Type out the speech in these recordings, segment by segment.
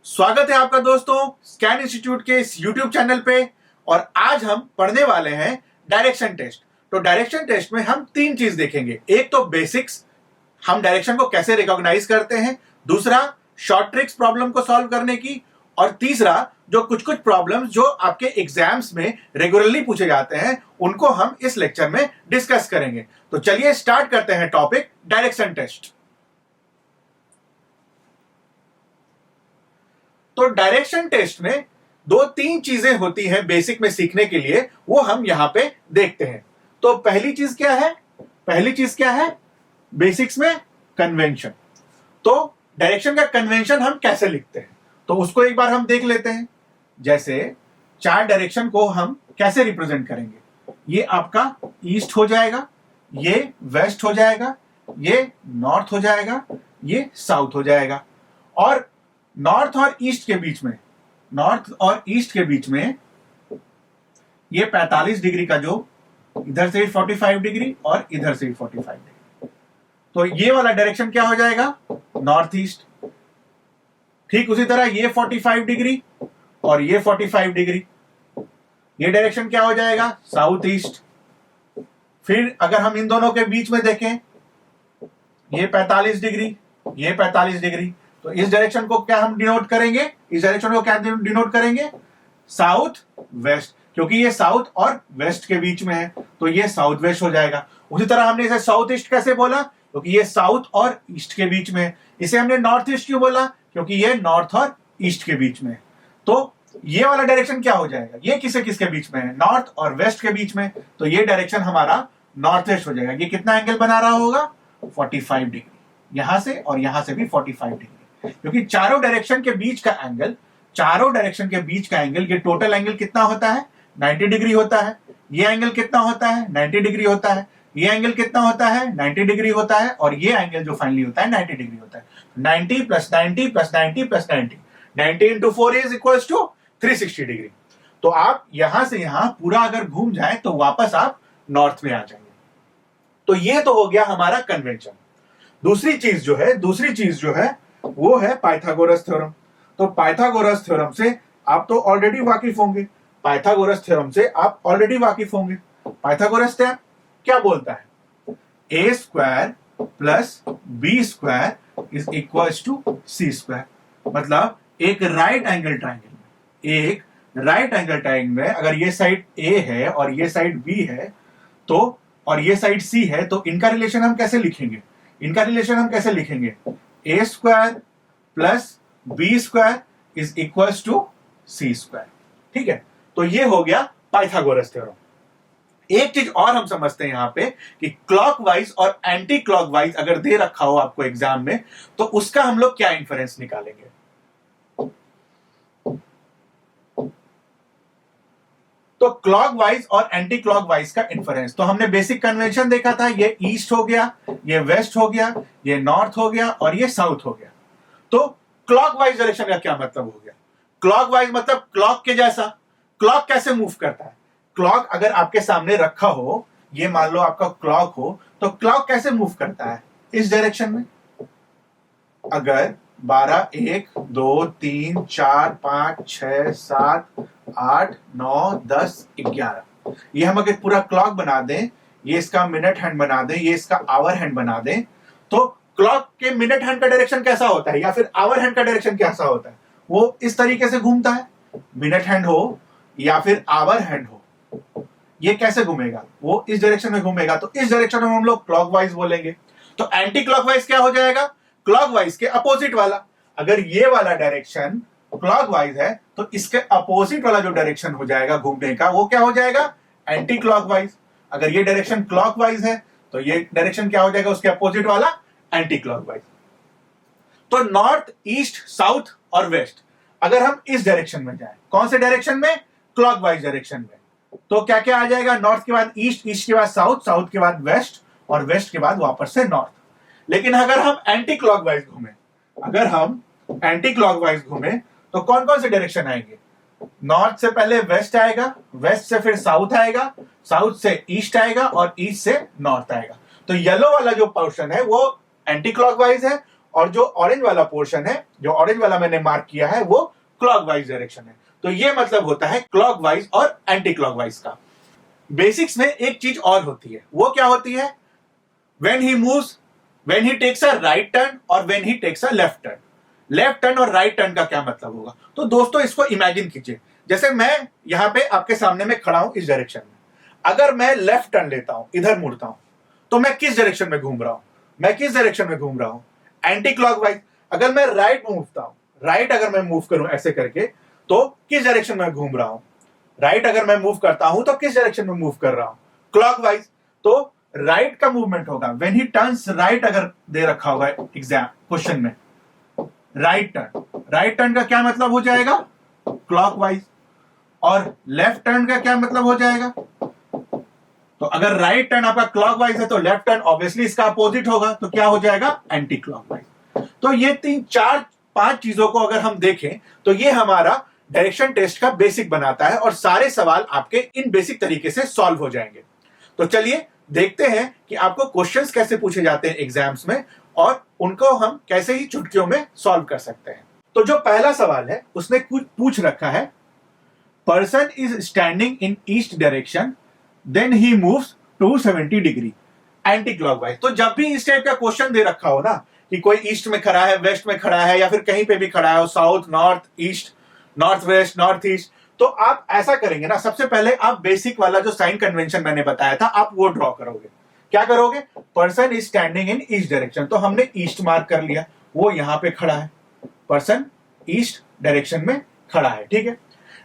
स्वागत है आपका दोस्तों स्कैन इंस्टीट्यूट के इस यूट्यूब चैनल पे। और आज हम पढ़ने वाले हैं डायरेक्शन टेस्ट। तो डायरेक्शन टेस्ट में हम तीन चीज देखेंगे। एक तो बेसिक्स, हम डायरेक्शन को कैसे रिकॉग्नाइज करते हैं। दूसरा, शॉर्ट ट्रिक्स प्रॉब्लम को सॉल्व करने की। और तीसरा, जो कुछ प्रॉब्लम्स जो आपके एग्जाम्स में रेगुलरली पूछे जाते हैं उनको हम इस लेक्चर में डिस्कस करेंगे। तो चलिए स्टार्ट करते हैं टॉपिक डायरेक्शन टेस्ट। तो डायरेक्शन टेस्ट में दो तीन चीजें होती हैं बेसिक में सीखने के लिए, वो हम यहां पे देखते हैं। तो पहली चीज क्या है बेसिक्स में कन्वेंशन। तो डायरेक्शन का कन्वेंशन हम कैसे लिखते हैं तो उसको एक बार हम देख लेते हैं। जैसे चार डायरेक्शन को हम कैसे रिप्रेजेंट करेंगे। ये आपका ईस्ट हो जाएगा, ये वेस्ट हो जाएगा, ये नॉर्थ हो जाएगा, ये साउथ हो जाएगा। और नॉर्थ और ईस्ट के बीच में ये 45 डिग्री का जो इधर से 45 डिग्री और इधर से 45 डिग्री, तो ये वाला डायरेक्शन क्या हो जाएगा, नॉर्थ ईस्ट। ठीक उसी तरह ये 45 डिग्री और ये 45 डिग्री, ये डायरेक्शन क्या हो जाएगा, साउथ ईस्ट। फिर अगर हम इन दोनों के बीच में देखें, ये 45 डिग्री, ये 45 डिग्री, तो इस डायरेक्शन को क्या हम डिनोट करेंगे, साउथ वेस्ट, क्योंकि ये साउथ और वेस्ट के बीच में है तो ये साउथ वेस्ट हो जाएगा। उसी तरह हमने इसे साउथ ईस्ट कैसे बोला, क्योंकि ये साउथ और ईस्ट के बीच में है। इसे हमने नॉर्थ ईस्ट क्यों बोला, क्योंकि ये नॉर्थ और ईस्ट के बीच में है। तो ये वाला डायरेक्शन क्या हो जाएगा, ये किसके बीच में है, नॉर्थ और वेस्ट के बीच में, तो ये डायरेक्शन हमारा नॉर्थ वेस्ट हो जाएगा। ये कितना एंगल बना रहा होगा, 45 डिग्री, यहां से और यहां से भी 45 डिग्री, क्योंकि चारों डायरेक्शन के बीच का एंगल ये टोटल एंगल कितना होता है, 90 डिग्री होता है। ये एंगल कितना होता है, 90 डिग्री होता है। ये एंगल कितना होता है, 90 डिग्री होता है। और ये एंगल जो फाइनली होता है 90 डिग्री होता है। 90 plus 90 plus 90 plus 90, 90 into 4 is equals to 360 degree. तो आप यहां से यहां पूरा अगर घूम जाए तो वापस आप नॉर्थ में आ जाएंगे। तो ये तो हो गया हमारा कन्वेंशन। दूसरी चीज जो है वो है पाइथागोरस थ्योरम। तो पाइथागोरस थ्योरम से आप तो ऑलरेडी वाकिफ होंगे। पाइथागोरस थ्योरम क्या बोलता है, A square plus B square is equals to C square. मतलब एक राइट एंगल ट्राइंगल में अगर ये साइड ए है और ये साइड बी है तो, और ये साइड सी है, तो इनका रिलेशन हम कैसे लिखेंगे, A square plus B square is equals to C square. ठीक है, तो ये हो गया पाइथागोरस थ्योरम। एक चीज और हम समझते हैं यहां पे कि क्लॉकवाइज और एंटी क्लॉकवाइज अगर दे रखा हो आपको एग्जाम में तो उसका हम लोग क्या इंफरेंस निकालेंगे। तो क्लॉकवाइज और एंटी क्लॉकवाइज का इंफरेंस, तो हमने बेसिक कन्वेंशन देखा था, ये ईस्ट हो गया, ये वेस्ट हो गया, ये नॉर्थ हो गया और ये साउथ हो गया। तो क्लॉकवाइज डायरेक्शन का क्या मतलब हो गया, क्लॉकवाइज मतलब क्लॉक के जैसा। क्लॉक कैसे मूव करता है, क्लॉक अगर आपके सामने रखा हो, ये मान लो आपका क्लॉक हो, तो क्लॉक कैसे मूव करता है, इस डायरेक्शन में। अगर 12, 1, 2, 3, 4, 5, 6, 7, 8, 9, 10, 11, ये हम अगर पूरा क्लॉक बना दें, ये इसका मिनट हैंड बना दें, ये इसका आवर हैंड बना दें, तो क्लॉक के मिनट हैंड का डायरेक्शन कैसा होता है या फिर आवर हैंड का डायरेक्शन कैसा होता है, वो इस तरीके से घूमता है। मिनट हैंड हो या फिर आवर हैंड हो, ये कैसे घूमेगा, वो इस डायरेक्शन में घूमेगा। तो इस डायरेक्शन में हम लोग क्लॉकवाइज बोलेंगे। तो एंटी क्लॉकवाइज क्या हो जाएगा, क्लॉकवाइज के अपोजिट वाला। अगर ये वाला डायरेक्शन क्लॉकवाइज है तो इसके अपोजिट वाला जो डायरेक्शन हो जाएगा घूमने का, वो क्या हो जाएगा, एंटी क्लॉकवाइज। अगर ये डायरेक्शन क्लॉकवाइज है तो ये डायरेक्शन क्या हो जाएगा, उसके अपोजिट वाला एंटी क्लॉकवाइज। तो नॉर्थ, ईस्ट, साउथ और वेस्ट, अगर हम इस डायरेक्शन में जाएं, कौन से डायरेक्शन में, क्लॉकवाइज डायरेक्शन में, तो क्या क्या आ जाएगा, नॉर्थ के बाद ईस्ट, ईस्ट के बाद साउथ, साउथ के बाद वेस्ट और वेस्ट के बाद वापस से नॉर्थ। लेकिन अगर हम एंटी क्लॉकवाइज घूमें तो कौन कौन से डायरेक्शन आएंगे, नॉर्थ से पहले वेस्ट आएगा, वेस्ट से फिर साउथ आएगा, साउथ से ईस्ट आएगा और ईस्ट से नॉर्थ आएगा। तो येलो वाला जो पोर्शन है वो एंटी क्लॉकवाइज है और जो ऑरेंज वाला पोर्शन है, जो ऑरेंज वाला मैंने मार्क किया है, वो क्लॉकवाइज डायरेक्शन है। तो ये मतलब होता है क्लॉकवाइज और एंटी क्लॉकवाइज का। बेसिक्स में एक चीज और होती है, वो क्या होती है? When he moves, when he takes a right turn और when he takes a left turn. Left turn और राइट टर्न का क्या मतलब होगा? तो दोस्तों इसको इमेजिन कीजिए, जैसे मैं यहां पे आपके सामने में खड़ा हूं इस डायरेक्शन में, अगर मैं लेफ्ट टर्न लेता हूं, इधर मुड़ता हूं, तो मैं किस डायरेक्शन में घूम रहा हूं? मैं किस डायरेक्शन में घूम रहा हूं? Anti clockwise. अगर मैं राइट मूवता हूं, राइट अगर मैं मूव करूं ऐसे करके, तो किस डायरेक्शन में घूम रहा हूं? राइट अगर मैं मूव करता हूं तो किस डायरेक्शन में मूव कर रहा हूं? क्लॉकवाइज। तो राइट का मूवमेंट होगा व्हेन ही टर्न्स राइट, अगर दे रखा होगा एग्जाम क्वेश्चन में राइट टर्न, राइट टर्न का क्या मतलब हो जाएगा? क्लॉकवाइज। और लेफ्ट टर्न का क्या मतलब हो जाएगा? तो अगर राइट टर्न आपका क्लॉकवाइज है तो लेफ्ट टर्न ऑब्वियसली इसका अपोजिट होगा, तो क्या हो जाएगा? Anti clockwise. तो ये 3 4 5 चीजों को अगर हम देखें तो ये हमारा डायरेक्शन टेस्ट का बेसिक बनाता है और सारे सवाल आपके इन बेसिक तरीके से सॉल्व हो जाएंगे। तो चलिए देखते हैं कि आपको क्वेश्चंस कैसे पूछे जाते हैं एग्जाम्स में और उनको हम कैसे ही चुटकियों में सॉल्व कर सकते हैं। तो जो पहला सवाल है उसने कुछ पूछ रखा है, person is standing in east direction then he moves 270 degree anti clockwise. तो जब भी इस टाइप का क्वेश्चन दे रखा हो ना, कि कोई ईस्ट में खड़ा है, वेस्ट में खड़ा है, या फिर कहीं पे भी खड़ा है, south, north east, north west, north east, तो आप ऐसा करेंगे ना, सबसे पहले आप बेसिक वाला जो साइन कन्वेंशन मैंने बताया था आप वो ड्रॉ करोगे। क्या करोगे? Person is standing in east direction, तो हमने ईस्ट मार्क कर लिया, वो यहां पे खड़ा है, पर्सन ईस्ट डायरेक्शन में खड़ा है, ठीक है।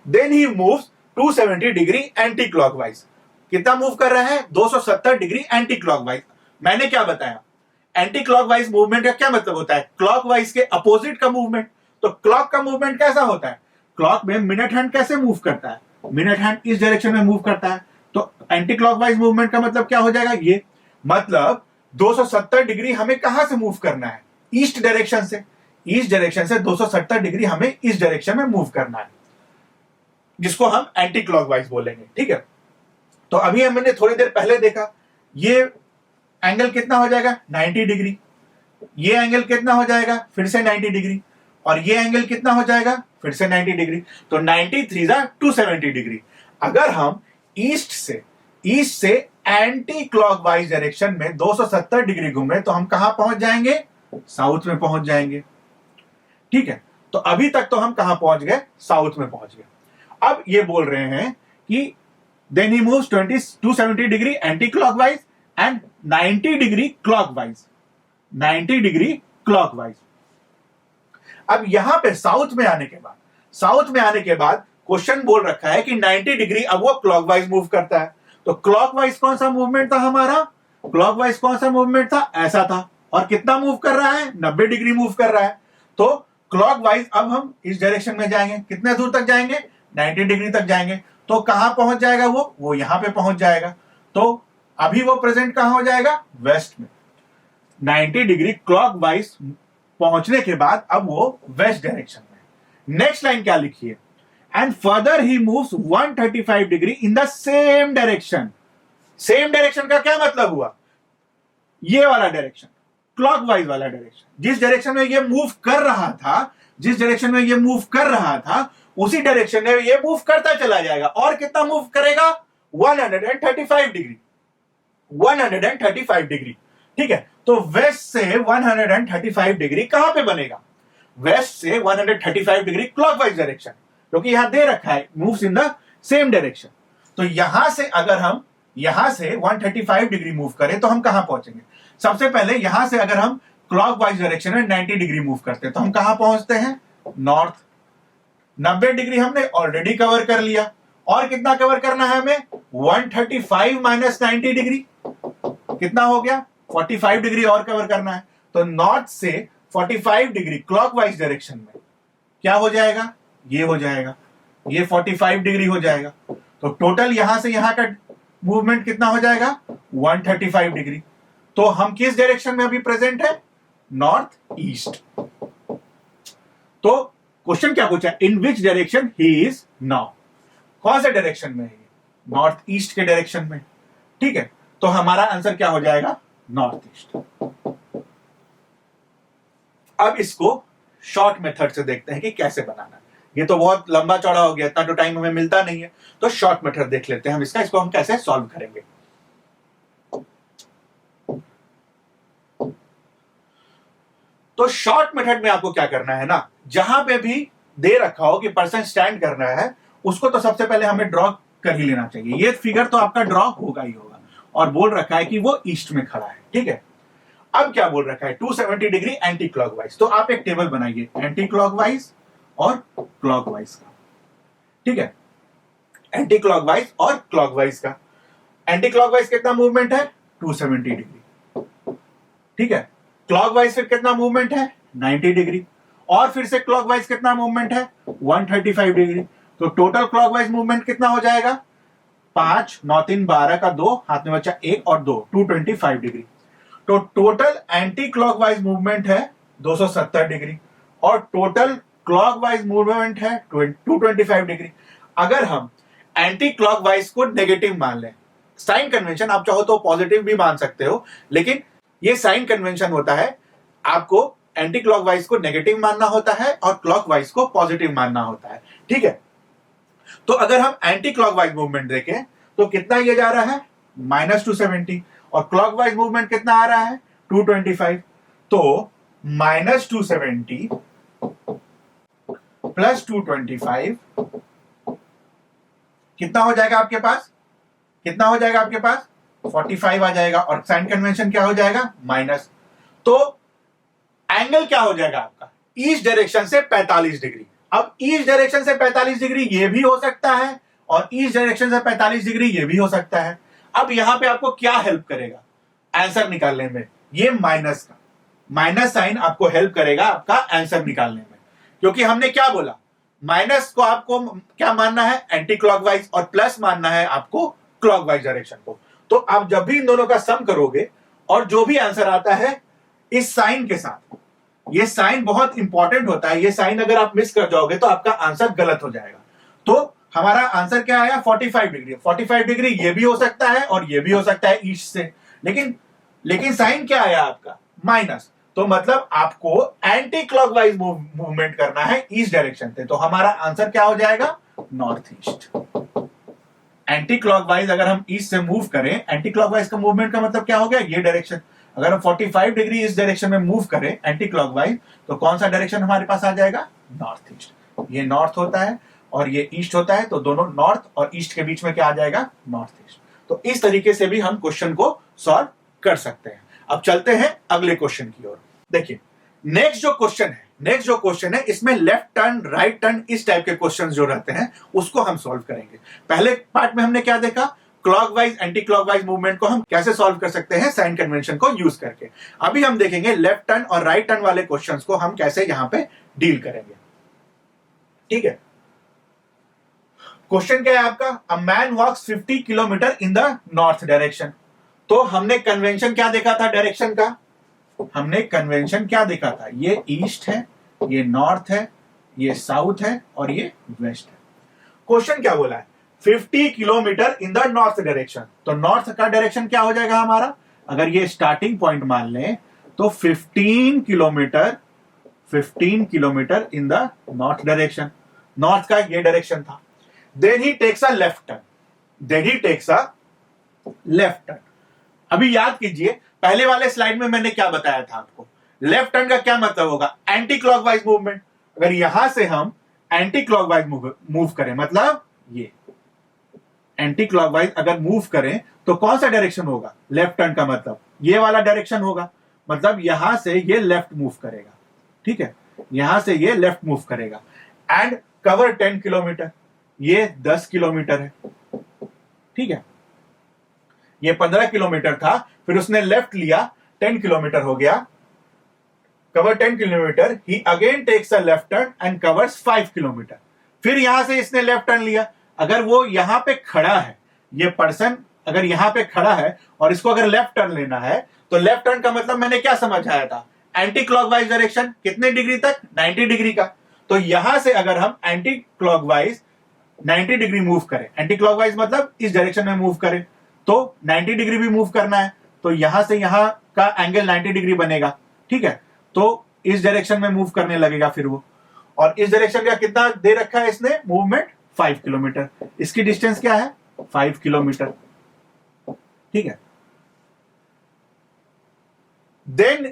Then he moves 270 degree anti clockwise. कितना मूव कर रहा है? 270 डिग्री एंटी क्लॉकवाइज। मैंने क्या बताया? एंटी क्लॉकवाइज मूवमेंट का क्या मतलब होता है? क्लॉकवाइज के अपोजिट का मूवमेंट। तो क्लॉक का मूवमेंट कैसा होता है? क्लॉक में मिनट हैंड कैसे मूव करता है? मिनट हैंड इस डायरेक्शन में मूव करता है। तो एंटी क्लॉकवाइज मूवमेंट का मतलब क्या हो जाएगा? ये मतलब 270 डिग्री हमें कहां से मूव करना है? ईस्ट डायरेक्शन से। ईस्ट डायरेक्शन से 270 डिग्री हमें इस डायरेक्शन में मूव करना है, जिसको हम एंटी क्लॉकवाइज बोलेंगे, ठीक है। तो अभी हमने थोड़ी देर पहले देखा, ये एंगल कितना हो जाएगा? 90 डिग्री। ये एंगल कितना हो जाएगा? फिर से 90 डिग्री। और ये एंगल कितना हो जाएगा? फिर से 90 डिग्री। तो 93 270 डिग्री। अगर हम ईस्ट से एंटी क्लॉकवाइज डायरेक्शन में 270 डिग्री घूमे तो हम कहां पहुंच जाएंगे? साउथ में पहुंच जाएंगे, ठीक है। तो अभी तक तो हम कहां पहुंच गए? साउथ में पहुंच गए। अब ये बोल रहे हैं कि then he moves 270 degree anti clockwise and 90 degree clockwise. 90 degree clockwise. अब यहां पे साउथ में आने के बाद क्वेश्चन बोल रखा है कि 90 डिग्री अब वो क्लॉकवाइज मूव करता है। तो क्लॉकवाइज कौन सा मूवमेंट था हमारा? क्लॉकवाइज कौन सा मूवमेंट था? ऐसा था। और कितना मूव कर रहा है? 90 डिग्री मूव कर रहा है। तो क्लॉकवाइज अब हम इस डायरेक्शन में जाएंगे। कितने दूर तक जाएंगे? 90 डिग्री तक जाएंगे। तो कहां पहुंच जाएगा वो यहां पे पहुंच जाएगा। तो अभी वो प्रेजेंट कहां हो जाएगा? वेस्ट में। 90 डिग्री क्लॉकवाइज पहुंचने के बाद अब वो वेस्ट डायरेक्शन में। नेक्स्ट लाइन क्या लिखी है? And further he moves 135 degree in the same direction. Same direction का क्या मतलब हुआ? ये वाला डायरेक्शन, क्लॉकवाइज वाला डायरेक्शन। जिस डायरेक्शन में ये मूव कर रहा था, उसी डायरेक्शन में ये मूव करता चला जाएगा। और कितना मूव करेगा? 135 डिग्री। 135 डिग्री, ठीक है। तो वेस्ट से 135 डिग्री कहां पे बनेगा? वेस्ट से 135 डिग्री क्लॉकवाइज डायरेक्शन, क्योंकि यहां दे रखा है moves in the same direction. तो यहां से अगर हम यहां से 135 डिग्री मूव करें तो हम कहां पहुंचेंगे? सबसे पहले यहां से अगर हम क्लॉकवाइज डायरेक्शन में 90 डिग्री मूव करते हैं तो हम कहां पहुंचते हैं? नॉर्थ। 90 डिग्री हमने ऑलरेडी कवर कर लिया। और कितना कवर करना है हमें? 135 माइनस 90 डिग्री कितना हो गया? 45 डिग्री और कवर करना है। तो नॉर्थ से 45 डिग्री क्लॉकवाइज डायरेक्शन में क्या हो जाएगा? ये हो जाएगा, ये 45 डिग्री हो जाएगा। तो टोटल यहां से यहां का मूवमेंट कितना हो जाएगा? 135 डिग्री। तो हम किस डायरेक्शन में अभी प्रेजेंट है? North east. तो क्वेश्चन क्या पूछा? In which direction he is now. कौन से डायरेक्शन में है? नॉर्थ ईस्ट के डायरेक्शन में, ठीक है। तो हमारा आंसर क्या हो जाएगा? North east. अब इसको शॉर्ट मेथड से देखते हैं कि कैसे बनाना है। ये तो बहुत लंबा चौड़ा हो गया, इतना तो टाइम हमें मिलता नहीं है, तो शॉर्ट मेथड देख लेते हैं हम इसको हम कैसे सॉल्व करेंगे। तो शॉर्ट मेथड में आपको क्या करना है ना, जहां पे भी दे रखा हो कि पर्सन स्टैंड करना है, उसको तो सबसे पहले हमें ड्रॉ कर ही लेना चाहिए। ये फिगर तो आपका ड्रॉ होगा ही होगा, और बोल रखा है कि वो ईस्ट में खड़ा है, ठीक है। अब क्या बोल रखा है, 270 डिग्री एंटी क्लॉकवाइज। तो आप एक टेबल बनाइए एंटी क्लॉकवाइज और क्लॉकवाइज का, ठीक है। एंटी क्लॉकवाइज और क्लॉकवाइज का। एंटी क्लॉकवाइज कितना मूवमेंट है, 270 डिग्री, ठीक है। क्लॉकवाइज फिर कितना मूवमेंट है, 90 डिग्री, और फिर से क्लॉकवाइज कितना मूवमेंट है, 135 डिग्री। तो टोटल क्लॉकवाइज मूवमेंट कितना हो जाएगा, 5 9 3 12 का 2, हाथ में बचा 1 और 2, 225 डिग्री। तो टोटल एंटी क्लॉकवाइज मूवमेंट है 270 डिग्री और टोटल क्लॉकवाइज मूवमेंट है 225 डिग्री। अगर हम एंटी क्लॉकवाइज को नेगेटिव मान लें, साइन कन्वेंशन, आप चाहो तो पॉजिटिव भी मान सकते हो, लेकिन ये साइन कन्वेंशन होता है, आपको एंटी क्लॉकवाइज को नेगेटिव मानना होता है और क्लॉकवाइज को पॉजिटिव मानना होता है, ठीक है। तो अगर हम एंटी क्लॉकवाइज मूवमेंट देखें तो कितना ये जा रहा है, -270, और क्लॉकवाइज मूवमेंट कितना आ रहा है, 225। तो -270 प्लस 225 कितना हो जाएगा आपके पास, कितना हो जाएगा आपके पास, 45 आ जाएगा, और साइन कन्वेंशन क्या हो जाएगा, माइनस। तो एंगल क्या हो जाएगा आपका, ईस्ट डायरेक्शन से 45 डिग्री। अब ईस्ट डायरेक्शन से 45 डिग्री ये भी हो सकता है, और ईस्ट डायरेक्शन से 45 डिग्री ये भी हो सकता है। अब यहां पे आपको क्या हेल्प करेगा आंसर निकालने में, ये माइनस का, माइनस साइन आपको हेल्प करेगा आपका आंसर निकालने में, क्योंकि हमने क्या बोला, माइनस को आपको क्या मानना है, एंटी क्लॉकवाइज, और प्लस मानना है आपको क्लॉकवाइज डायरेक्शन को। तो आप जब भी इन दोनों का सम करोगे और जो भी आंसर आता है इस साइन के साथ, ये साइन बहुत इंपॉर्टेंट होता है, ये साइन अगर आप मिस कर जाओगे तो आपका आंसर गलत हो जाएगा। तो हमारा आंसर क्या आया, 45 डिग्री। 45 डिग्री ये भी हो सकता है और ये भी हो सकता है ईस्ट से, लेकिन साइन क्या आया आपका, माइनस। तो मतलब आपको एंटी क्लॉकवाइज मूवमेंट करना है ईस्ट डायरेक्शन से, तो हमारा आंसर क्या हो जाएगा, नॉर्थ ईस्ट। एंटी क्लॉकवाइज अगर हम ईस्ट से मूव करें, एंटी क्लॉकवाइज का मूवमेंट का मतलब क्या हो गया, ये डायरेक्शन। अगर हम 45 डिग्री इस डायरेक्शन में मूव करें एंटी क्लॉकवाइज, तो कौन सा डायरेक्शन हमारे पास आ जाएगा, नॉर्थ ईस्ट। ये नॉर्थ होता है और ये ईस्ट होता है, तो दोनों नॉर्थ और ईस्ट के बीच में क्या आ जाएगा, नॉर्थ ईस्ट। तो इस तरीके से भी हम क्वेश्चन को सॉल्व कर सकते हैं। अब चलते हैं अगले क्वेश्चन की ओर। देखिए नेक्स्ट जो क्वेश्चन है इसमें लेफ्ट टर्न, राइट टर्न, इस टाइप के क्वेश्चन जो रहते हैं उसको हम सॉल्व करेंगे। पहले पार्ट में हमने क्या देखा, क्लॉकवाइज एंटी क्लॉकवाइज मूवमेंट को हम कैसे सॉल्व कर सकते हैं साइन कन्वेंशन को यूज करके। अभी हम देखेंगे लेफ्ट टर्न और राइट टर्न वाले क्वेश्चंस को हम कैसे यहां पे डील करेंगे, ठीक है। क्वेश्चन क्या है आपका, a man walks 50 kilometre in the north direction. तो हमने कन्वेंशन क्या देखा था डायरेक्शन का, हमने कन्वेंशन क्या देखा था, ये ईस्ट है, ये नॉर्थ है, ये साउथ है और ये वेस्ट है। क्वेश्चन क्या बोला है, 50 kilometre in the north direction. तो नॉर्थ का डायरेक्शन क्या हो जाएगा हमारा, अगर ये स्टार्टिंग पॉइंट मान लें तो 15 kilometre in the north direction, north का ये डायरेक्शन था। Then he takes a left turn, अभी याद कीजिए पहले वाले स्लाइड में मैंने क्या बताया था आपको, लेफ्ट टर्न का क्या मतलब होगा, एंटी क्लॉकवाइज मूवमेंट। अगर यहां से हम एंटी क्लॉकवाइज मूव करें, मतलब ये एंटी क्लॉकवाइज अगर मूव करें तो कौन सा डायरेक्शन होगा, लेफ्ट टर्न का मतलब ये वाला डायरेक्शन होगा, मतलब यहां से ये लेफ्ट मूव करेगा, ठीक है, यहां से ये लेफ्ट मूव करेगा। एंड कवर 10 किलोमीटर, ये 10 किलोमीटर है, ठीक है, ये 15 किलोमीटर था, फिर उसने लेफ्ट लिया, 10 किलोमीटर हो गया, cover 10 kilometre, he again takes a left turn and covers 5 kilometre. फिर यहां से इसने लेफ्ट टर्न लिया। अगर वो यहां पे खड़ा है, ये पर्सन अगर यहां पे खड़ा है और इसको अगर लेफ्ट टर्न लेना है, तो लेफ्ट टर्न का मतलब मैंने क्या समझाया था, एंटी क्लॉकवाइज डायरेक्शन, कितने डिग्री तक, 90 डिग्री का। तो यहां से अगर हम एंटी क्लॉकवाइज 90 डिग्री मूव करें, एंटी क्लॉकवाइज मतलब इस डायरेक्शन में मूव करें, तो 90 डिग्री भी मूव करना है, तो यहां से यहां का एंगल 90 डिग्री बनेगा, ठीक है। तो इस डायरेक्शन में मूव करने लगेगा फिर वो, और इस डायरेक्शन का कितना दे रखा है इसने मूवमेंट 5 किलोमीटर, इसकी डिस्टेंस क्या है 5 किलोमीटर, ठीक है। Then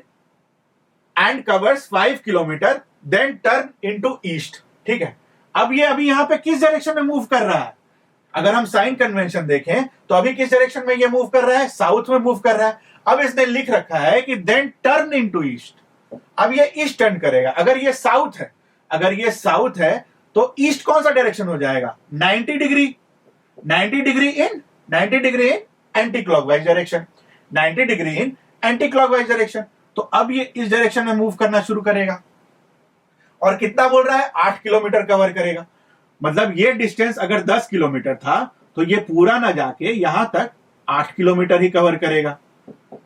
and covers 5 kilometre then turn into east, ठीक है। अब ये अभी यहां पे किस डायरेक्शन में मूव कर रहा है, अगर हम साइन कन्वेंशन देखें तो अभी किस डायरेक्शन में ये मूव कर रहा है, साउथ में मूव कर रहा है। अब इसने लिख रखा है कि देन टर्न इनटू ईस्ट, अब ये ईस्ट टर्न करेगा। अगर ये साउथ है, अगर ये साउथ है तो ईस्ट कौन सा डायरेक्शन हो जाएगा 90 degree, 90 degree in anti clockwise direction, 90 degree in anti clockwise direction. तो अब ये इस डायरेक्शन में मूव करना शुरू करेगा, और कितना बोल रहा है 8 किलोमीटर कवर करेगा। मतलब ये डिस्टेंस अगर 10 किलोमीटर था तो ये पूरा ना जाके यहां तक 8 किलोमीटर ही कवर करेगा।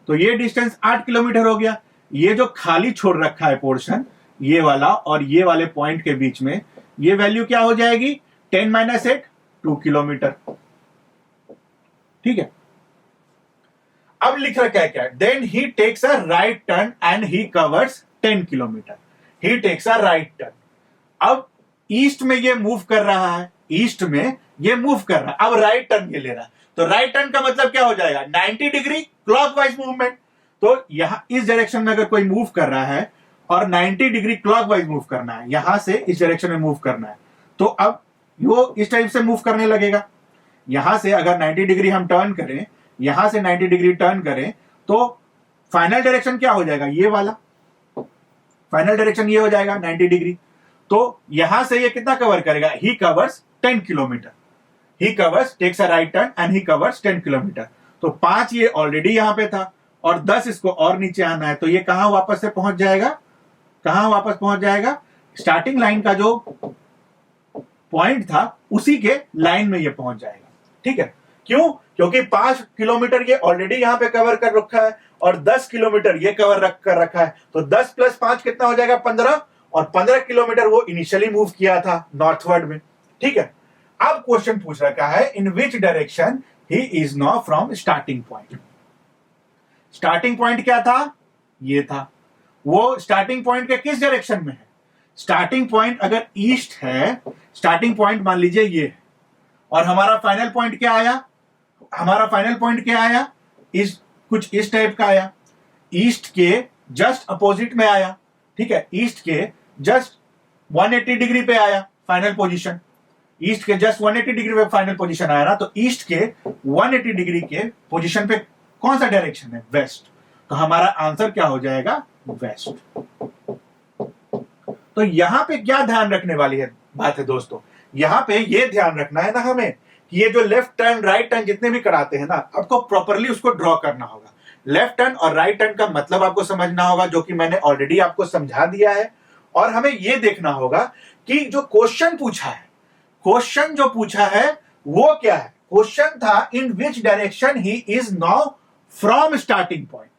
तो ये डिस्टेंस 8 किलोमीटर हो गया। ये जो खाली छोड़ रखा है पोर्शन, ये वाला और ये वाले पॉइंट के बीच में, ये वैल्यू क्या हो जाएगी 10 माइनस 8 2 किलोमीटर, ठीक है। अब लिख रखा है क्या, then he takes a right turn and he covers 10 kilometre, he takes a right turn. अब ईस्ट में ये मूव कर रहा है, ईस्ट में ये मूव कर रहा है, अब राइट टर्न ये ले रहा है। तो राइट टर्न का मतलब क्या हो जाएगा 90 डिग्री क्लॉकवाइज मूवमेंट। तो यहां इस डायरेक्शन में अगर कोई मूव कर रहा है और 90 डिग्री क्लॉकवाइज मूव करना है, यहां से इस डायरेक्शन में मूव करना है, तो अब वो इस टाइप से मूव करने लगेगा। यहां से अगर 90 डिग्री हम टर्न करें, यहां से 90 डिग्री टर्न करें, तो फाइनल डायरेक्शन क्या हो जाएगा, ये वाला फाइनल डायरेक्शन ये हो जाएगा 90 डिग्री। तो यहां से ये कितना कवर करेगा, he covers 10 kilometre, he covers takes a right turn and he covers 10 kilometre. तो 5 ये ऑलरेडी यहां पे था और 10 इसको और नीचे आना है, तो ये कहां वापस से पहुंच जाएगा, कहां वापस पहुंच जाएगा, स्टार्टिंग लाइन का जो पॉइंट था उसी के लाइन में ये पहुंच जाएगा, ठीक है। क्यों, क्योंकि 5 किलोमीटर ये ऑलरेडी यहां पे कवर कर रखा है और 10 किलोमीटर ये कवर कर रखा है। तो 10 प्लस 5 कितना हो जाएगा 15, और 15 किलोमीटर वो इनिशियली मूव किया था नॉर्थवर्ड में, ठीक है। अब क्वेश्चन पूछ रखा है in which direction he is now from starting point. Starting point क्या था, ये था, वो स्टार्टिंग पॉइंट के किस डायरेक्शन में है, स्टार्टिंग पॉइंट अगर ईस्ट है, स्टार्टिंग पॉइंट मान लीजिए ये है, और हमारा फाइनल पॉइंट क्या आया, हमारा फाइनल पॉइंट क्या आया, इस कुछ इस टाइप का आया, ईस्ट के जस्ट अपोजिट में आया, ठीक है। ईस्ट के जस्ट 180 डिग्री पे आया फाइनल पोजीशन, ईस्ट के जस्ट 180 डिग्री पे फाइनल पोजीशन आया ना, तो ईस्ट के 180 डिग्री के पोजीशन पे कौन सा डायरेक्शन है, वेस्ट। तो हमारा आंसर क्या हो जाएगा, वेस्ट। तो यहां पे क्या ध्यान रखने वाली है बात है दोस्तों, यहां पे ये ध्यान रखना है ना हमें कि ये जो लेफ्ट टर्न राइट टर्न जितने भी कराते हैं ना, आपको प्रॉपरली उसको ड्रॉ करना होगा। लेफ्ट टर्न और राइट टर्न का मतलब आपको समझना होगा, जो कि मैंने ऑलरेडी आपको समझा दिया है। और हमें यह देखना होगा कि जो क्वेश्चन पूछा है, क्वेश्चन जो पूछा है वो क्या है, क्वेश्चन था in which direction he is now from starting point.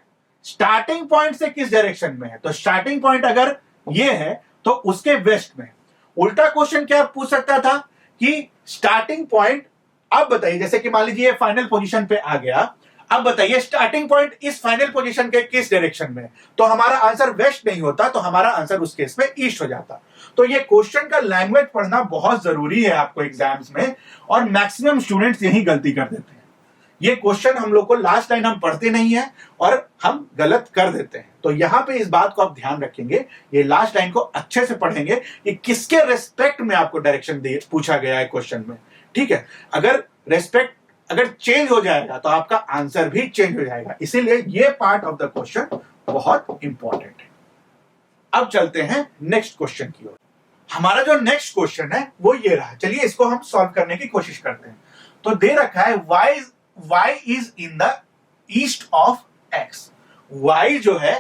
Starting point से किस डायरेक्शन में है, तो स्टार्टिंग पॉइंट अगर ये है तो उसके वेस्ट में। उल्टा क्वेश्चन क्या पूछ सकता था कि स्टार्टिंग पॉइंट, अब बताइए जैसे कि मान लीजिए फाइनल पोजीशन पे आ गया, अब बताइए स्टार्टिंग पॉइंट इस फाइनल पोजीशन के किस डायरेक्शन में, तो हमारा आंसर वेस्ट नहीं होता, तो हमारा आंसर उस केस में ईस्ट हो जाता। तो ये क्वेश्चन का लैंग्वेज पढ़ना बहुत जरूरी है आपको एग्जाम्स में, और मैक्सिमम स्टूडेंट्स यही गलती कर देते हैं। ये क्वेश्चन हम लोग को लास्ट लाइन हम पढ़ते नहीं है और हम गलत कर देते हैं। तो यहां पे इस बात को आप ध्यान रखेंगे, ये लास्ट लाइन को अच्छे से पढ़ेंगे कि किसके रेस्पेक्ट में आपको डायरेक्शन पूछा गया है क्वेश्चन में, ठीक है। अगर रेस्पेक्ट अगर चेंज हो जाएगा तो आपका आंसर भी चेंज हो जाएगा, इसीलिए ये पार्ट ऑफ द क्वेश्चन बहुत इंपॉर्टेंट है। अब चलते हैं नेक्स्ट क्वेश्चन की ओर। हमारा जो नेक्स्ट क्वेश्चन है वो ये रहा, चलिए इसको हम सॉल्व करने की कोशिश करते हैं। तो दे रखा है y is in the east of x, y जो है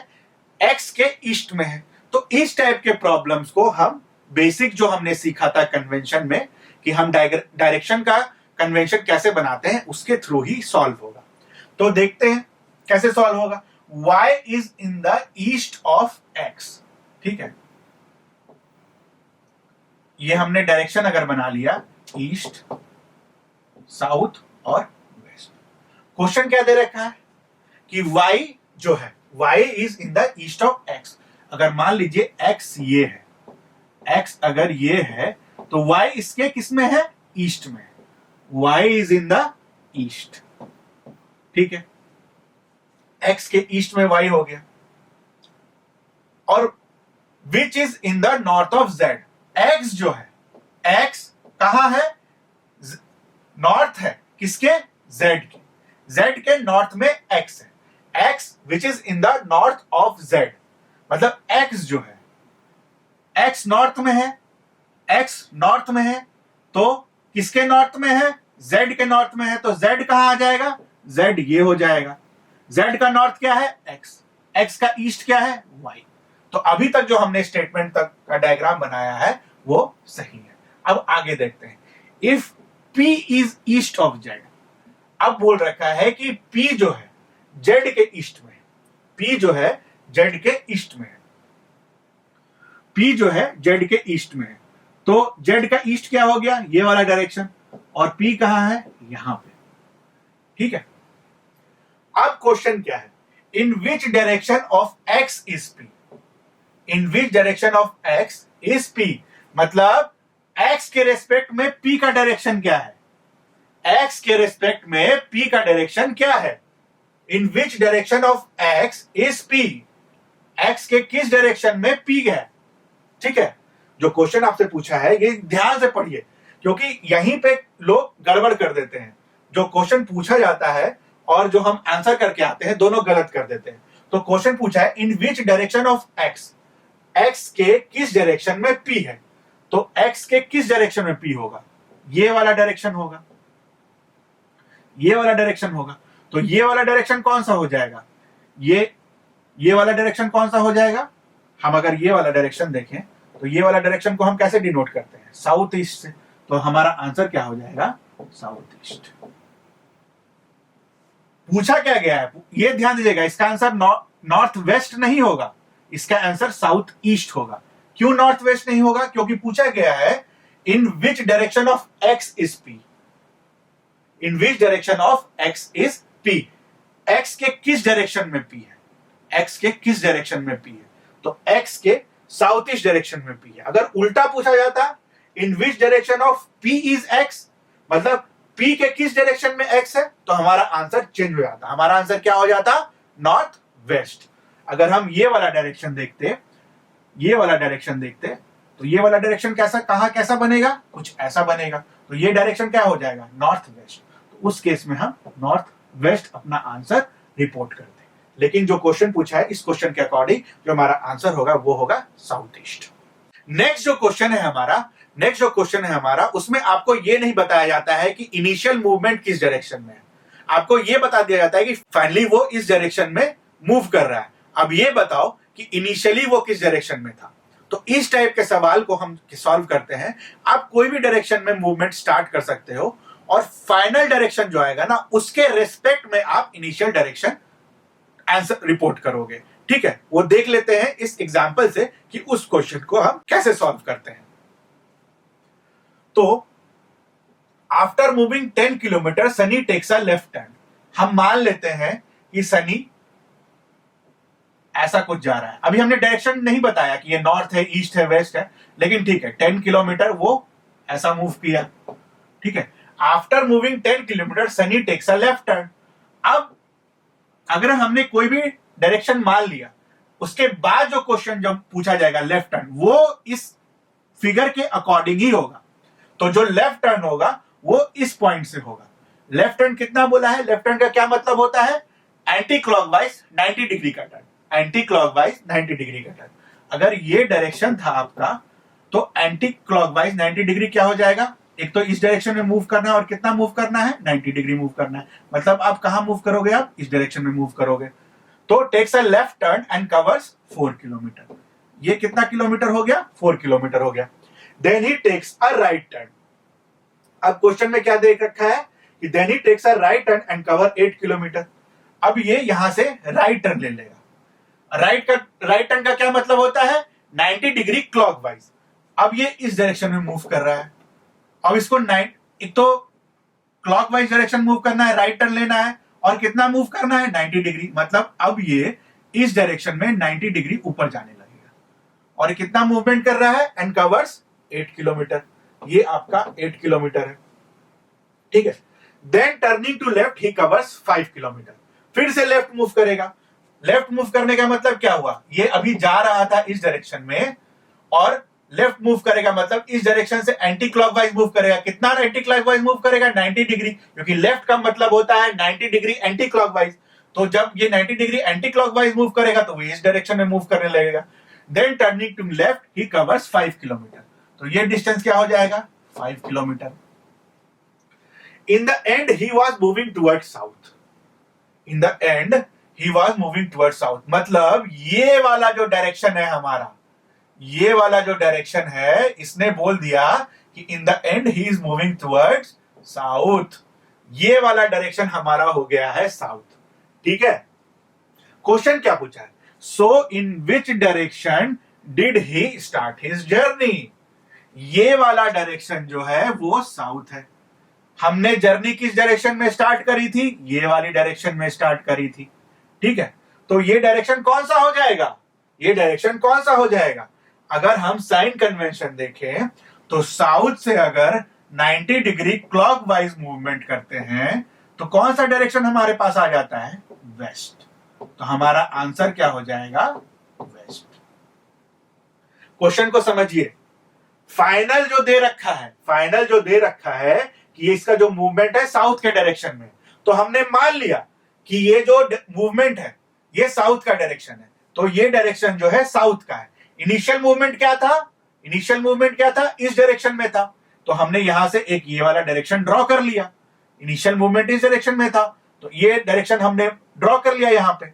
x के ईस्ट में है। तो इस टाइप के प्रॉब्लम्स को हम बेसिक जो हमने सीखा था कन्वेंशन में कि हम डायरेक्शन का कन्वेंशन कैसे बनाते हैं, उसके थ्रू ही सॉल्व होगा। तो देखते हैं कैसे सॉल्व होगा। y is in the east of x, ठीक है। ये हमने डायरेक्शन अगर बना लिया ईस्ट, साउथ और वेस्ट। क्वेश्चन क्या दे रखा है कि y जो है y is in the east of x। अगर मान लीजिए x ये है, x अगर ये है तो y इसके किस में है, ईस्ट में, y is in the east, ठीक है, x के ईस्ट में y हो गया, और which is in the north of z, x जो है, x कहां है, नॉर्थ है, किसके, z के, z के नॉर्थ में x है, x which is in the north of z, मतलब x जो है, x नॉर्थ में है, x नॉर्थ में है, तो किसके नॉर्थ में है, z के नॉर्थ में है, तो z कहां आ जाएगा, z ये हो जाएगा, z का नॉर्थ क्या है, x, x का ईस्ट क्या है, y। तो अभी तक जो हमने स्टेटमेंट तक का डायग्राम बनाया है वो सही है। अब आगे देखते हैं, if p is east of z, अब बोल रखा है कि p जो है z के ईस्ट में, p जो है z के ईस्ट में है, p जो है z के ईस्ट में है, तो z का ईस्ट क्या हो गया, ये वाला डायरेक्शन, और p कहां है, यहां पे, ठीक है। अब क्वेश्चन क्या है, in which direction of x is p, in which direction of x is p, मतलब x के रेस्पेक्ट में p का डायरेक्शन क्या है, x के रेस्पेक्ट में p का डायरेक्शन क्या है, in which direction of x is p, x के किस डायरेक्शन में p है, ठीक है। जो क्वेश्चन आपसे पूछा है ये ध्यान से पढ़िए, क्योंकि यहीं पे लोग गड़बड़ कर देते हैं, जो क्वेश्चन पूछा जाता है और जो हम आंसर करके आते हैं दोनों गलत कर देते हैं। तो क्वेश्चन पूछा है in which direction of x, x के किस डायरेक्शन में p है, तो x के किस डायरेक्शन में p होगा, ये वाला डायरेक्शन होगा, ये वाला डायरेक्शन होगा, तो ये वाला डायरेक्शन कौन सा हो जाएगा, ये वाला डायरेक्शन कौन सा हो जाएगा, हम अगर ये वाला डायरेक्शन देखें तो ये वाला डायरेक्शन को हम कैसे डिनोट करते हैं, साउथ ईस्ट से, तो हमारा आंसर क्या हो जाएगा, साउथ ईस्ट। पूछा क्या गया है, ये ध्यान दीजिएगा, इसका आंसर नॉर्थ वेस्ट नहीं होगा, इसका आंसर साउथ ईस्ट होगा। क्यों नॉर्थ वेस्ट नहीं होगा, क्योंकि पूछा गया है in which direction of X is P, in which direction of X is P, X के किस डायरेक्शन में पी है, एक्स के किस डायरेक्शन में पी है, तो एक्स के साउथ ईस्ट डायरेक्शन में पी है। अगर उल्टा पूछा जाता in which direction of P is X, मतलब P के किस डायरेक्शन में x है, तो हमारा आंसर चेंज हो जाता, हमारा आंसर क्या हो जाता, नॉर्थ वेस्ट। अगर हम ये वाला डायरेक्शन देखते, ये वाला डायरेक्शन देखते, तो ये वाला डायरेक्शन कैसा, कहां कैसा बनेगा, कुछ ऐसा बनेगा, तो ये डायरेक्शन क्या हो जाएगा, नॉर्थ वेस्ट। तो उस केस में हम नॉर्थ वेस्ट अपना आंसर रिपोर्ट करते हैं, लेकिन जो क्वेश्चन पूछा है इस क्वेश्चन के अकॉर्डिंग जो हमारा आंसर होगा वो होगा साउथ ईस्ट। नेक्स्ट जो क्वेश्चन है हमारा, उसमें आपको ये नहीं बताया जाता है कि इनिशियल मूवमेंट किस डायरेक्शन में है, आपको ये बता दिया जाता है कि फाइनली वो इस डायरेक्शन में मूव कर रहा है। अब ये बताओ कि इनिशियली वो किस डायरेक्शन में था। तो इस टाइप के सवाल को हम सॉल्व करते हैं। आप कोई भी डायरेक्शन में मूवमेंट स्टार्ट कर सकते हो और फाइनल डायरेक्शन जो आएगा ना उसके रेस्पेक्ट में आप इनिशियल डायरेक्शन आंसर रिपोर्ट करोगे, ठीक है। वो देख लेते हैं इस एग्जांपल से कि उस क्वेश्चन को हम कैसे सॉल्व करते हैं। तो after moving 10 kilometre Sunny takes a left turn, हम मान लेते हैं कि सनी ऐसा कुछ जा रहा है। अभी हमने डायरेक्शन नहीं बताया कि ये नॉर्थ है, ईस्ट है, वेस्ट है, लेकिन ठीक है 10 किलोमीटर वो ऐसा मूव किया, ठीक है। After moving 10 kilometre Sunny takes a left turn. अब अगर हमने कोई भी डायरेक्शन मान लिया, उसके बाद जो क्वेश्चन जब पूछा जाएगा लेफ्ट टर्न, वो इस फिगर के अकॉर्डिंग ही होगा। तो जो लेफ्ट टर्न होगा वो इस पॉइंट से होगा। लेफ्ट टर्न कितना बोला है, लेफ्ट टर्न का क्या मतलब होता है, एंटी क्लॉकवाइज 90 डिग्री का टर्न, एंटी क्लॉकवाइज 90 डिग्री का टर्न। अगर ये डायरेक्शन था आपका तो एंटी क्लॉकवाइज 90 डिग्री क्या हो जाएगा, एक तो इस डायरेक्शन में मूव करना है और कितना मूव करना है, 90 डिग्री मूव करना है। मतलब आप कहां मूव करोगे, आप इस डायरेक्शन में मूव करोगे। तो takes a left turn and covers 4 kilometre. ये कितना किलोमीटर हो गया, 4 किलोमीटर हो गया। Then he takes a right turn. अब क्वेश्चन में क्या देख रखा है कि then he takes a right turn and cover 8 kilometre. अब ये यहां से राइट टर्न ले लेगा। राइट टर्न का क्या मतलब होता है, 90 डिग्री क्लॉकवाइज। अब ये इस डायरेक्शन में मूव कर रहा है। अब इसको एक तो क्लॉकवाइज डायरेक्शन मूव करना है, राइट टर्न लेना है, और कितना मूव करना है, 90 डिग्री। मतलब अब ये इस डायरेक्शन में 90 डिग्री ऊपर जाने लगेगा। और ये कितना मूवमेंट कर रहा है एंड कवर्स 8 किलोमीटर। ये आपका 8 किलोमीटर है, ठीक है। Then turning to left he covers 5 kilometre. फिर से लेफ्ट मूव करेगा। लेफ्ट मूव करने का मतलब क्या हुआ, ये अभी जा रहा था इस डायरेक्शन में और लेफ्ट मूव करेगा मतलब इस डायरेक्शन से एंटी क्लॉकवाइज मूव करेगा। कितना एंटी क्लॉकवाइज मूव करेगा, 90 डिग्री, क्योंकि लेफ्ट का मतलब होता है 90 डिग्री एंटी क्लॉकवाइज। तो जब ये 90 डिग्री एंटी क्लॉकवाइज मूव करेगा तो वो इस डायरेक्शन में मूव करने लगेगा। Then turning to left he covers 5 kilometre. तो ये डिस्टेंस क्या हो जाएगा, 5 kilometre. In the end he was moving towards south. In the end he was moving towards south, मतलब ये वाला जो डायरेक्शन है हमारा, ये वाला जो डायरेक्शन है, इसने बोल दिया कि इन the end he is moving towards south. ये वाला डायरेक्शन हमारा हो गया है साउथ, ठीक है। क्वेश्चन क्या पूछा है, so in which direction did he start his journey. ये वाला डायरेक्शन जो है वो साउथ है। हमने जर्नी किस डायरेक्शन में स्टार्ट करी थी, ये वाली डायरेक्शन में स्टार्ट करी थी, ठीक है। तो ये डायरेक्शन कौन सा हो जाएगा, ये डायरेक्शन कौन सा हो जाएगा। अगर हम साइन कन्वेंशन देखें तो साउथ से अगर 90 डिग्री क्लॉकवाइज मूवमेंट करते हैं तो कौन सा डायरेक्शन हमारे पास आ जाता है, वेस्ट। तो हमारा आंसर क्या हो जाएगा, वेस्ट। क्वेश्चन को समझिए, फाइनल जो दे रखा है, फाइनल जो दे रखा है कि इसका जो मूवमेंट है साउथ के डायरेक्शन में, तो हमने मान लिया कि ये जो मूवमेंट है ये साउथ का डायरेक्शन है, तो ये डायरेक्शन जो है साउथ का है। इनिशियल मूवमेंट क्या था, इनिशियल मूवमेंट क्या था, इस डायरेक्शन में था, तो हमने यहां से एक ये वाला डायरेक्शन ड्रॉ कर लिया। इनिशियल मूवमेंट इस डायरेक्शन में था तो ये डायरेक्शन हमने ड्रॉ कर लिया यहां पे,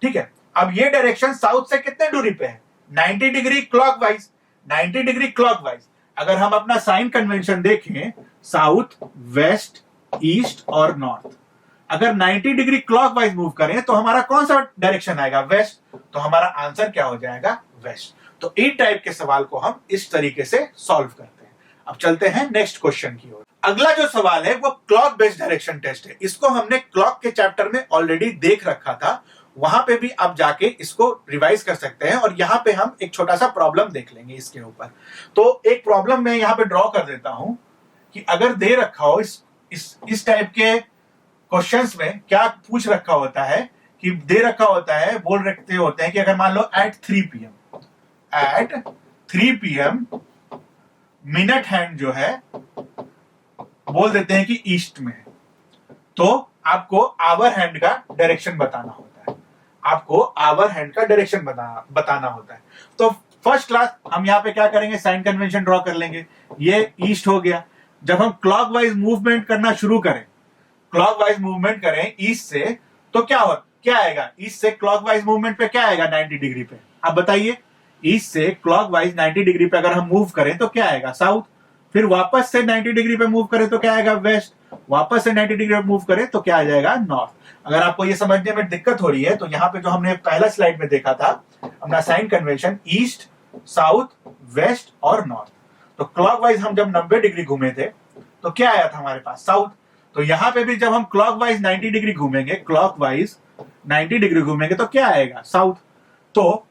ठीक है। अब ये डायरेक्शन साउथ से कितने दूरी पे है, 90 डिग्री क्लॉकवाइज, 90 डिग्री क्लॉकवाइज। अगर हम अपना साइन कन्वेंशन देखें, साउथ, वेस्ट, ईस्ट और नॉर्थ, अगर 90 डिग्री क्लॉकवाइज मूव करें तो हमारा कौन सा डायरेक्शन आएगा, वेस्ट। तो हमारा आंसर क्या हो जाएगा, वेस्ट। तो ई टाइप के सवाल को हम इस तरीके से सॉल्व करते हैं। अब चलते हैं नेक्स्ट क्वेश्चन की ओर। अगला जो सवाल है वो क्लॉक बेस्ड डायरेक्शन टेस्ट है। इसको हमने क्लॉक के चैप्टर में ऑलरेडी देख रखा था, वहां पे भी आप जाके इसको रिवाइज कर सकते हैं और यहां पे हम एक छोटा सा प्रॉब्लम देख लेंगे इसके ऊपर। तो एक प्रॉब्लम मैं यहां पे ड्रॉ कर देता हूं कि अगर दे रखा हो इस टाइप के क्वेश्चंस में क्या पूछ रखा होता है कि दे रखा होता है, बोल रखते होते हैं कि अगर मान लो at 3 PM, at 3 PM minute hand जो है बोल देते हैं कि ईस्ट में है, तो आपको आवर हैंड का डायरेक्शन बताना होता है, आपको आवर हैंड का डायरेक्शन बताना होता है। तो फर्स्ट क्लास हम यहाँ पे क्या करेंगे, साइन कन्वेंशन ड्रॉ कर लेंगे। ये ईस्ट हो गया। जब हम क्लॉकवाइज मूवमेंट करना शुरू करें, क्लॉकवाइज मूवमेंट करें ईस्ट से, तो क्या आएगा, ईस्ट से क्लॉकवाइज मूवमेंट पे क्या आएगा, 90 डिग्री पे। आप बताइए, ईस्ट से क्लॉकवाइज 90 डिग्री पे अगर हम मूव करें तो क्या आएगा, साउथ। फिर वापस से 90 डिग्री पे मूव करें तो क्या आएगा, वेस्ट। वापस से 90 डिग्री पे मूव करें तो क्या आ जाएगा, नॉर्थ। अगर आपको ये समझने में दिक्कत हो रही है तो यहाँ पे जो हमने पहला स्लाइड में देखा था अपना sign convention, east, south, west और नॉर्थ, तो क्लॉकवाइज हम जब 90 डिग्री घूमे थे तो क्या आया था हमारे पास, साउथ। तो यहां पे भी जब हम क्लॉकवाइज 90 डिग्री घूमेंगे, क्लॉकवाइज 90 डिग्री घूमेंगे तो क्या आएगा, साउथ। तो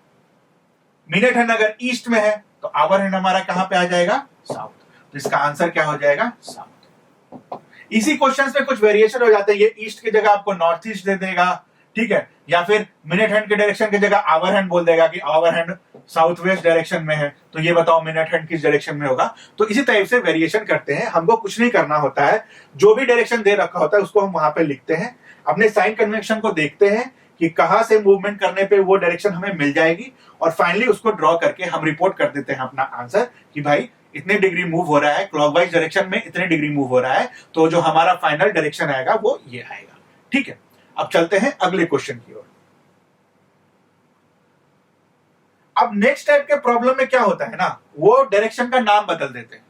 मिनट हैंड अगर ईस्ट में है तो आवर हैंड हमारा कहां पे आ जाएगा, साउथ। तो इसका आंसर क्या हो जाएगा, साउथ। इसी क्वेश्चंस में कुछ वेरिएशन हो जाते हैं, ये ईस्ट की जगह आपको नॉर्थ ईस्ट दे देगा, ठीक है, या फिर मिनट हैंड के डायरेक्शन की जगह आवर हैंड बोल देगा कि hour hand south west direction में है, तो ये बताओ मिनट हैंड किस डायरेक्शन में होगा। तो इसी टाइप से वेरिएशन करते हैं, हमको कुछ नहीं करना होता है, जो भी डायरेक्शन दे रखा होता है उसको हम वहां पे लिखते हैं, अपने साइन कन्वेंशन को देखते हैं कि कहां से मूवमेंट करने पे वो डायरेक्शन हमें मिल जाएगी, और फाइनली उसको ड्रॉ करके हम रिपोर्ट कर देते हैं अपना आंसर कि भाई इतने डिग्री मूव हो रहा है, क्लॉकवाइज डायरेक्शन में इतने डिग्री मूव हो रहा है, तो जो हमारा फाइनल डायरेक्शन आएगा वो ये आएगा, ठीक है। अब चलते हैं अगले क्वेश्चन की ओर। अब नेक्स्ट टाइप के प्रॉब्लम में क्या होता है ना, वो डायरेक्शन का नाम बदल देते हैं,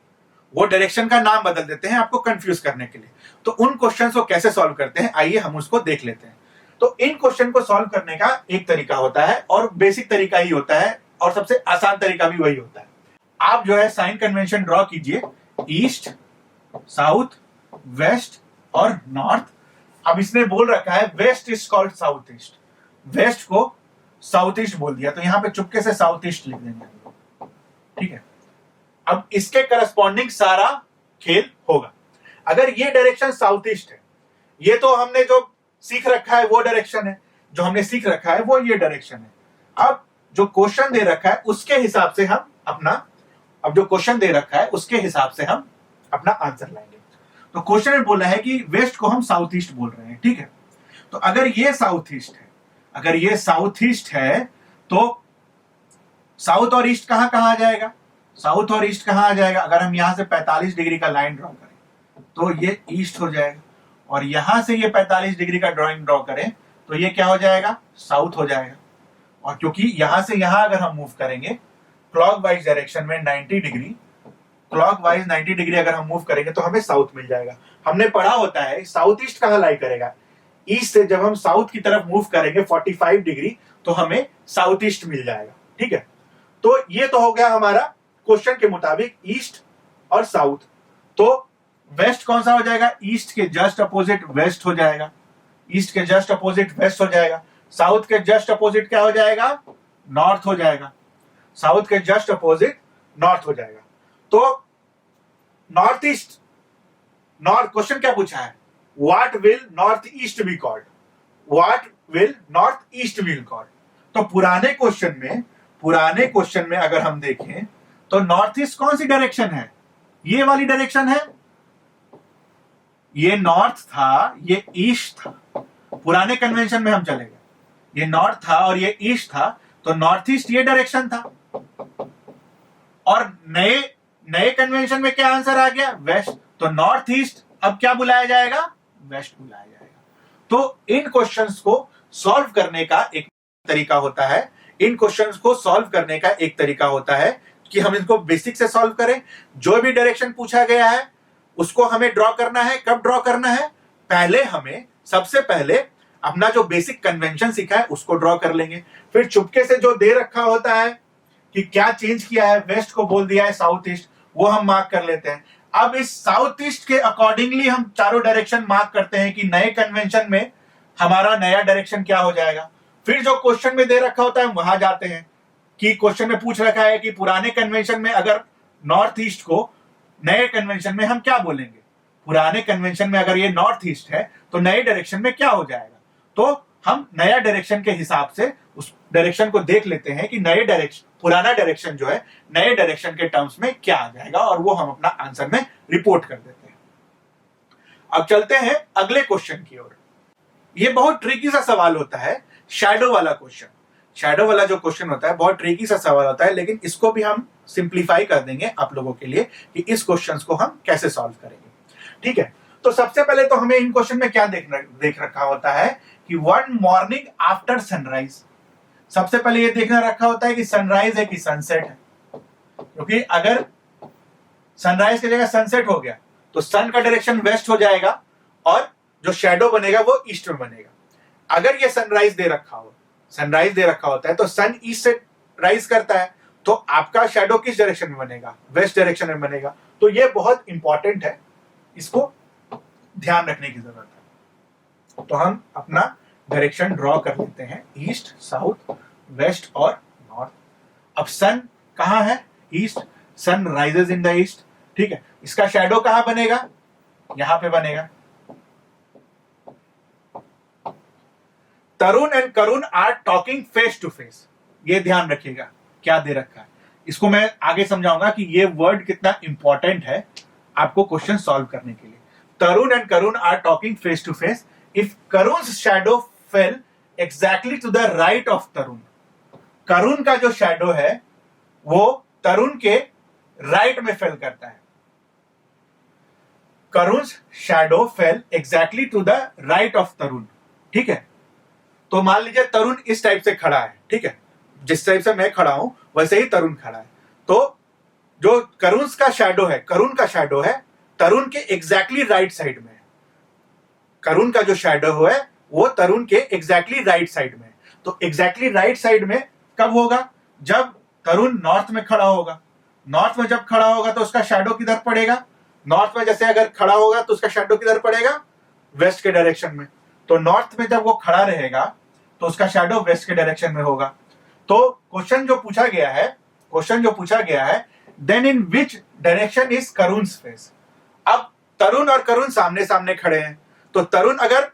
वो डायरेक्शन का नाम बदल देते हैं आपको कंफ्यूज करने के लिए। तो उन क्वेश्चंस को कैसे सॉल्व करते हैं, आइए हम उसको देख लेते हैं। तो इन क्वेश्चन को सॉल्व करने का एक तरीका होता है, और बेसिक तरीका ही होता है, और सबसे आसान तरीका भी वही होता है। आप जो है साइन कन्वेंशन ड्रॉ कीजिए, ईस्ट, साउथ, वेस्ट और नॉर्थ। अब इसने बोल रखा है west is called south east, west को साउथ ईस्ट बोल दिया, तो यहां पे चुपके से साउथ ईस्ट लिख देंगे। ठीक है, अब इसके करस्पॉन्डिंग सारा खेल होगा। अगर ये डायरेक्शन साउथ ईस्ट है, ये तो हमने जो सीख रखा है वो डायरेक्शन है, जो हमने सीख रखा है वो ये डायरेक्शन है। अब जो क्वेश्चन दे रखा है उसके हिसाब से हम अपना आंसर लाएंगे। तो क्वेश्चन में बोला है कि वेस्ट को हम साउथ ईस्ट बोल रहे हैं, ठीक है। तो अगर ये साउथ ईस्ट है, तो साउथ और ईस्ट कहां कहां आ जाएगा? साउथ और ईस्ट कहां आ जाएगा? अगर हम यहां से 45 डिग्री का लाइन ड्रॉ करें तो ये ईस्ट हो जाएगा, और यहां से ये 45 डिग्री का ड्रॉइंग ड्रॉ करें तो ये क्या हो जाएगा? साउथ हो जाएगा। और क्योंकि यहां से यहां अगर हम मूव करेंगे क्लॉकवाइज डायरेक्शन में 90 डिग्री, क्लॉकवाइज 90 डिग्री अगर हम मूव करेंगे तो हमें साउथ मिल जाएगा। हमने पढ़ा होता है साउथ ईस्ट कहां लाई करेगा? ईस्ट से जब हम साउथ की तरफ मूव करेंगे 45 डिग्री तो हमें साउथ ईस्ट मिल जाएगा, ठीक है। तो ये तो हो गया हमारा क्वेश्चन के मुताबिक ईस्ट और साउथ। तो वेस्ट कौन सा हो जाएगा? ईस्ट के जस्ट अपोजिट वेस्ट हो जाएगा, ईस्ट के जस्ट अपोजिट वेस्ट हो जाएगा। साउथ के जस्ट अपोजिट क्या हो जाएगा? नॉर्थ हो जाएगा, साउथ के जस्ट अपोजिट नॉर्थ हो जाएगा। तो नॉर्थ ईस्ट, नॉर्थ क्वेश्चन क्या पूछा है? What will north east be called? What will north east be called? तो पुराने क्वेश्चन में अगर हम देखें तो नॉर्थ ईस्ट कौन सी डायरेक्शन है? ये वाली डायरेक्शन है, ये नॉर्थ था, ये ईस्ट था। पुराने कन्वेंशन में हम चले गए, ये नॉर्थ था और ये ईस्ट था, तो नॉर्थ ईस्ट ये डायरेक्शन था। और नए कन्वेंशन में क्या आंसर आ गया? वेस्ट। तो नॉर्थ ईस्ट अब क्या बुलाया जाएगा? वेस्ट बुलाया जाएगा। तो इन क्वेश्चंस को सॉल्व करने का एक तरीका होता है, कि हम इनको बेसिक से सॉल्व करें। जो भी डायरेक्शन पूछा गया है उसको हमें ड्रॉ करना है। कब ड्रॉ करना है? सबसे पहले अपना जो बेसिक कन्वेंशन सीखा है उसको ड्रॉ कर लेंगे। फिर चुपके से जो दे रखा होता है कि क्या चेंज किया है, वेस्ट को बोल दिया है साउथ ईस्ट, वो हम मार्क कर लेते हैं। अब इस साउथ ईस्ट के अकॉर्डिंगली हम चारों डायरेक्शन मार्क करते हैं कि नए कन्वेंशन में हमारा नया डायरेक्शन क्या हो जाएगा। फिर जो क्वेश्चन में दे रखा होता है वहां जाते हैं कि क्वेश्चन में पूछ रखा है कि पुराने कन्वेंशन में अगर नॉर्थ ईस्ट को नए कन्वेंशन में हम क्या बोलेंगे। पुराने कन्वेंशन में अगर ये नॉर्थ ईस्ट है तो नए डायरेक्शन में क्या हो जाएगा। तो हम नया डायरेक्शन के हिसाब से उस डायरेक्शन को देख लेते हैं कि पुराना डायरेक्शन जो है नए डायरेक्शन के टर्म्स में क्या आ जाएगा, और वो हम अपना आंसर में रिपोर्ट कर देते हैं। अब चलते हैं अगले क्वेश्चन की ओर। ये बहुत ट्रिकी सा सवाल होता है, शैडो वाला क्वेश्चन। शैडो वाला जो क्वेश्चन होता है बहुत ट्रिकी सा सवाल होता है, लेकिन इसको भी हम सिंप्लीफाई कर देंगे आप लोगों के लिए कि इस क्वेश्चन को हम कैसे सॉल्व करेंगे, ठीक है। तो सबसे पहले तो हमें इन क्वेश्चन में क्या देख रखा होता है कि वन मॉर्निंग आफ्टर सनराइज। सबसे पहले ये देखना रखा होता है कि सनराइज है कि सनसेट है, क्योंकि अगर सनराइज की जगह सनसेट हो गया तो सन का डायरेक्शन वेस्ट हो जाएगा और जो शैडो बनेगा वो ईस्ट में बनेगा। अगर ये सनराइज दे रखा होता है तो सन ईस्ट से राइज करता है, तो आपका शैडो किस डायरेक्शन में बनेगा? वेस्ट डायरेक्शन में बनेगा। तो ये बहुत इंपॉर्टेंट है, इसको ध्यान रखने की जरूरत है। तो हम अपना डायरेक्शन ड्रॉ कर लेते हैं, ईस्ट, साउथ, वेस्ट और नॉर्थ। अब सन कहां है? East. Sun rises in the east, ठीक है। इसका शैडो कहां बनेगा? यहां पे बनेगा। Tarun and Karun are talking face to face. ये ध्यान रखिएगा क्या दे रखा है, इसको मैं आगे समझाऊंगा कि ये वर्ड कितना इंपॉर्टेंट है आपको क्वेश्चन सॉल्व करने के लिए। Tarun and Karun are talking face to face. If करुण's shadow fell exactly to the right of Tarun, Karun का जो शैडो है वो तरुण के राइट में फेल करता है। करुण's shadow fell exactly to the right of तरुण, ठीक है। तो मान लीजिए तरुण इस टाइप से खड़ा है, ठीक है, जिस टाइप से मैं खड़ा हूं वैसे ही तरुण खड़ा है। तो जो करुण का शैडो है तरुण के एग्जैक्टली राइट साइड में है। करुण का जो शैडो है वो तरुण के एग्जैक्टली राइट साइड में है। तो एग्जैक्टली राइट साइड में कब होगा? जब तरुण नॉर्थ में खड़ा होगा। नॉर्थ में जब खड़ा होगा तो उसका शैडो किधर पड़ेगा? नॉर्थ में जैसे अगर खड़ा होगा तो उसका शैडो किधर पड़ेगा? वेस्ट के डायरेक्शन में। तो नॉर्थ में जब वो खड़ा रहेगा तो उसका शैडो वेस्ट के डायरेक्शन में होगा। तो क्वेश्चन जो पूछा गया है क्वेश्चन जो पूछा गया है, then in which direction is करुण's फेस। अब तरुण और करुण सामने सामने खड़े हैं, तो तरुण अगर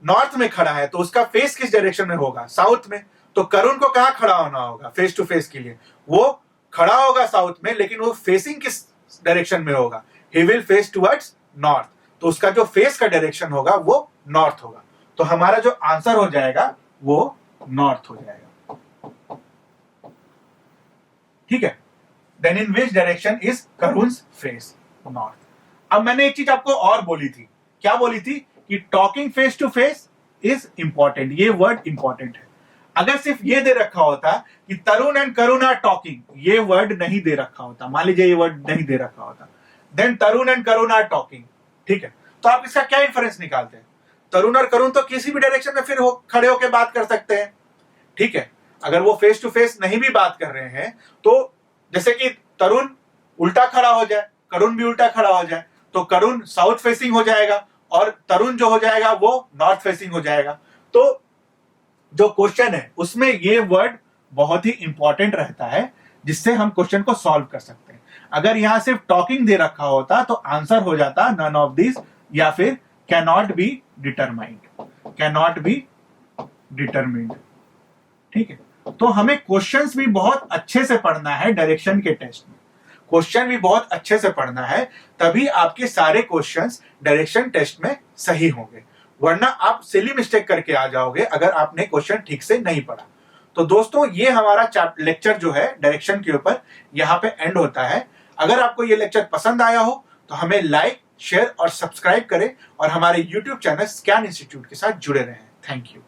नॉर्थ में खड़ा है तो उसका फेस किस डायरेक्शन में होगा? साउथ में। तो करुण को कहां खड़ा होना होगा फेस टू फेस के लिए? वो खड़ा होगा साउथ में, लेकिन वो फेसिंग किस डायरेक्शन में होगा? He will face towards north. तो उसका जो फेस का डायरेक्शन होगा वो नॉर्थ होगा। तो हमारा जो आंसर हो जाएगा वो नॉर्थ हो जाएगा। ठीक है, then in which direction is करुण's फेस? नॉर्थ। अब मैंने एक चीज आपको और बोली थी, क्या बोली थी? कि talking face to face is important, ये वर्ड इंपॉर्टेंट है। अगर सिर्फ ये दे रखा होता कि Tarun and Karun are talking, ये वर्ड नहीं दे रखा होता, मान लीजिए ये वर्ड नहीं दे रखा होता, then Tarun and Karun are talking, ठीक है, तो आप इसका क्या इंफरेंस निकालते हैं? तरुण और करुण तो किसी भी डायरेक्शन में फिर खड़े होकर बात कर सकते हैं, ठीक है। अगर वो फेस टू फेस नहीं भी बात कर रहे हैं, तो जैसे कि तरुण उल्टा खड़ा हो जाए, करुण भी उल्टा खड़ा हो जाए, तो करुण साउथ फेसिंग हो जाएगा और तरुण जो हो जाएगा वो नॉर्थ फेसिंग हो जाएगा। तो जो क्वेश्चन है उसमें ये वर्ड बहुत ही इंपॉर्टेंट रहता है, जिससे हम क्वेश्चन को सॉल्व कर सकते हैं। अगर यहां सिर्फ टॉकिंग दे रखा होता तो आंसर हो जाता नन ऑफ दिस, या फिर can not be determined, can not be determined, ठीक है। तो हमें क्वेश्चंस भी बहुत अच्छे से पढ़ना है डायरेक्शन के टेस्ट में, क्वेश्चन भी बहुत अच्छे से पढ़ना है, तभी आपके सारे क्वेश्चंस डायरेक्शन टेस्ट में सही होंगे, वरना आप सिली मिस्टेक करके आ जाओगे अगर आपने क्वेश्चन ठीक से नहीं पढ़ा। तो दोस्तों, ये हमारा लेक्चर जो है डायरेक्शन के ऊपर यहाँ पे एंड होता है। अगर आपको ये लेक्चर पसंद आया हो तो हमें लाइक, शेयर और सब्सक्राइब करें और हमारे YouTube चैनल स्कैन इंस्टीट्यूट के साथ जुड़े रहें। Thank you.